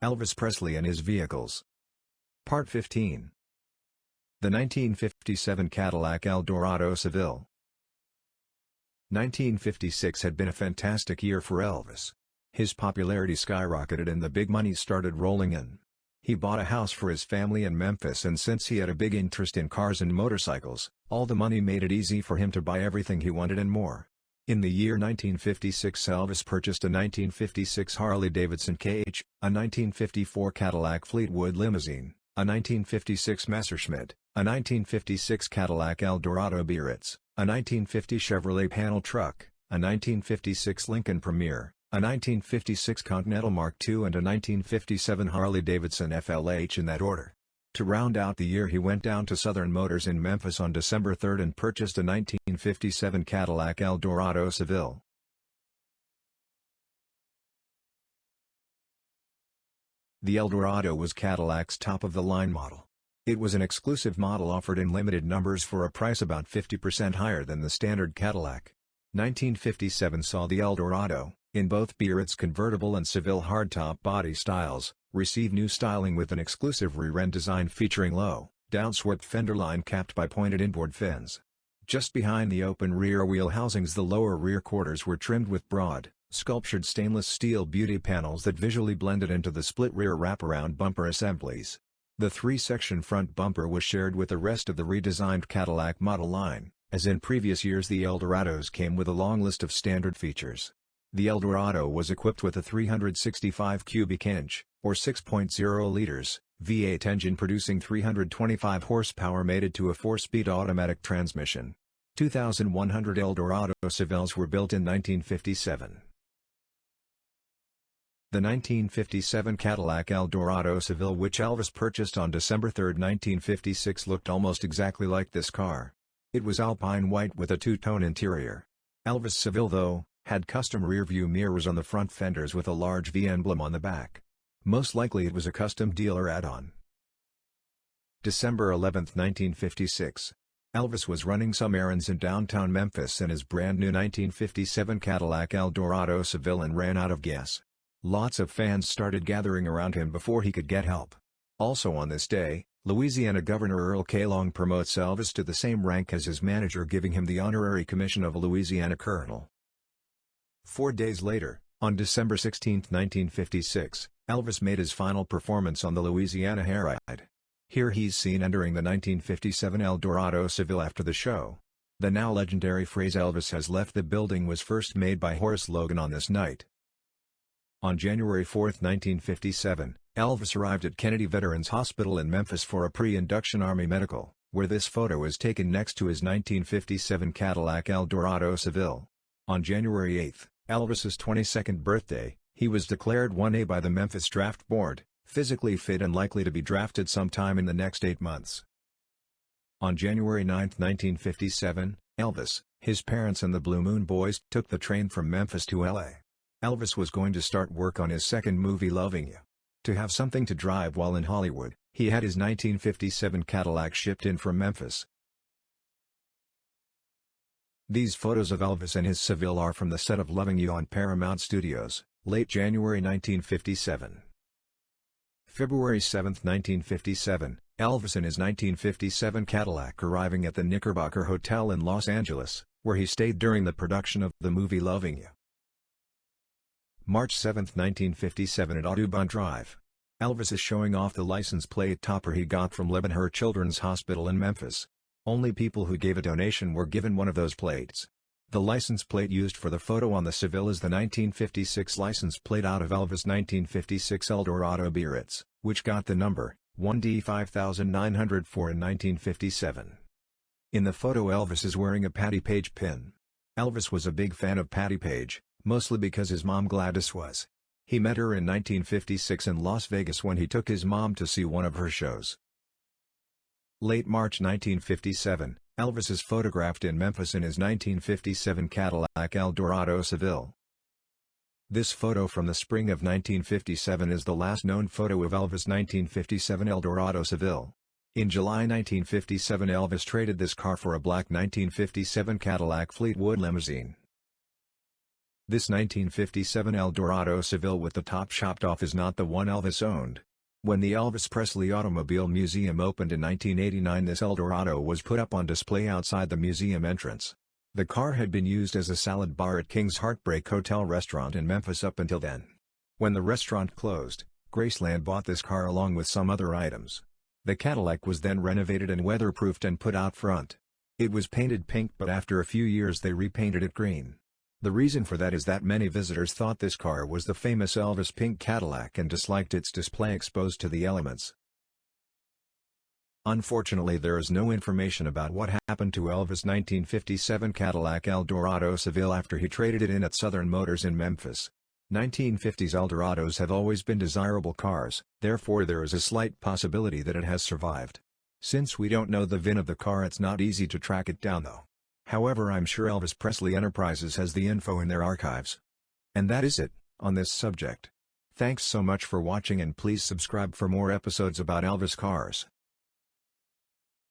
Elvis Presley and his vehicles. Part 15. The 1957 Cadillac Eldorado Seville. 1956 had been a fantastic year for Elvis. His popularity skyrocketed and the big money started rolling in. He bought a house for his family in Memphis, and since he had a big interest in cars and motorcycles, all the money made it easy for him to buy everything he wanted and more. In the year 1956, Elvis purchased a 1956 Harley-Davidson KH, a 1954 Cadillac Fleetwood limousine, a 1956 Messerschmitt, a 1956 Cadillac Eldorado Biarritz, a 1950 Chevrolet panel truck, a 1956 Lincoln Premier, a 1956 Continental Mark II and a 1957 Harley-Davidson FLH, in that order. To round out the year, he went down to Southern Motors in Memphis on December 3 and purchased a 1957 Cadillac Eldorado Seville. The Eldorado was Cadillac's top-of-the-line model. It was an exclusive model offered in limited numbers for a price about 50% higher than the standard Cadillac. 1957 saw the Eldorado, in both Biarritz convertible and Seville hardtop body styles, receive new styling with an exclusive rear-end design featuring low, downswept fender line capped by pointed inboard fins. Just behind the open rear wheel housings, the lower rear quarters were trimmed with broad, sculptured stainless steel beauty panels that visually blended into the split rear wraparound bumper assemblies. The three-section front bumper was shared with the rest of the redesigned Cadillac model line. As in previous years, the Eldorados came with a long list of standard features. The Eldorado was equipped with a 365 cubic inch, or 6.0 liters, V8 engine producing 325 horsepower mated to a 4-speed automatic transmission. 2,100 Eldorado Sevilles were built in 1957. The 1957 Cadillac Eldorado Seville, which Elvis purchased on December 3, 1956, looked almost exactly like this car. It was alpine white with a two-tone interior. Elvis Seville, though, had custom rear-view mirrors on the front fenders with a large V emblem on the back. Most likely it was a custom dealer add-on. December 11, 1956. Elvis was running some errands in downtown Memphis in his brand new 1957 Cadillac Eldorado Seville and ran out of gas. Lots of fans started gathering around him before he could get help. Also on this day, Louisiana Governor Earl K. Long promotes Elvis to the same rank as his manager, giving him the honorary commission of a Louisiana colonel. 4 days later, on December 16, 1956, Elvis made his final performance on the Louisiana Hayride. Here he's seen entering the 1957 Eldorado Seville after the show. The now legendary phrase "Elvis has left the building" was first made by Horace Logan on this night. On January 4, 1957, Elvis arrived at Kennedy Veterans Hospital in Memphis for a pre-induction Army medical, where this photo is taken next to his 1957 Cadillac Eldorado Seville. On January 8, Elvis's 22nd birthday, he was declared 1A by the Memphis Draft Board, physically fit and likely to be drafted sometime in the next 8 months. On January 9, 1957, Elvis, his parents and the Blue Moon Boys took the train from Memphis to L.A. Elvis was going to start work on his second movie, Loving You. To have something to drive while in Hollywood, he had his 1957 Cadillac shipped in from Memphis. These photos of Elvis and his Seville are from the set of Loving You on Paramount Studios, late January 1957. February 7, 1957, Elvis in his 1957 Cadillac arriving at the Knickerbocker Hotel in Los Angeles, where he stayed during the production of the movie Loving You. March 7, 1957 at Audubon Drive. Elvis is showing off the license plate topper he got from Leavenworth Children's Hospital in Memphis. Only people who gave a donation were given one of those plates. The license plate used for the photo on the Seville is the 1956 license plate out of Elvis' 1956 Eldorado Biarritz, which got the number 1D5904 in 1957. In the photo, Elvis is wearing a Patti Page pin. Elvis was a big fan of Patti Page, mostly because his mom Gladys was. He met her in 1956 in Las Vegas when he took his mom to see one of her shows. Late March 1957, Elvis is photographed in Memphis in his 1957 Cadillac Eldorado Seville. This photo from the spring of 1957 is the last known photo of Elvis' 1957 Eldorado Seville. In July 1957, Elvis traded this car for a black 1957 Cadillac Fleetwood limousine. This 1957 Eldorado Seville with the top chopped off is not the one Elvis owned. When the Elvis Presley Automobile Museum opened in 1989, this Eldorado was put up on display outside the museum entrance. The car had been used as a salad bar at King's Heartbreak Hotel restaurant in Memphis up until then. When the restaurant closed, Graceland bought this car along with some other items. The Cadillac was then renovated and weatherproofed and put out front. It was painted pink, but after a few years they repainted it green. The reason for that is that many visitors thought this car was the famous Elvis pink Cadillac and disliked its display exposed to the elements. Unfortunately, there is no information about what happened to Elvis' 1957 Cadillac Eldorado Seville after he traded it in at Southern Motors in Memphis. 1950s Eldorados have always been desirable cars, therefore there is a slight possibility that it has survived. Since we don't know the VIN of the car, it's not easy to track it down though. However, I'm sure Elvis Presley Enterprises has the info in their archives. And that is it, on this subject. Thanks so much for watching, and please subscribe for more episodes about Elvis Cars.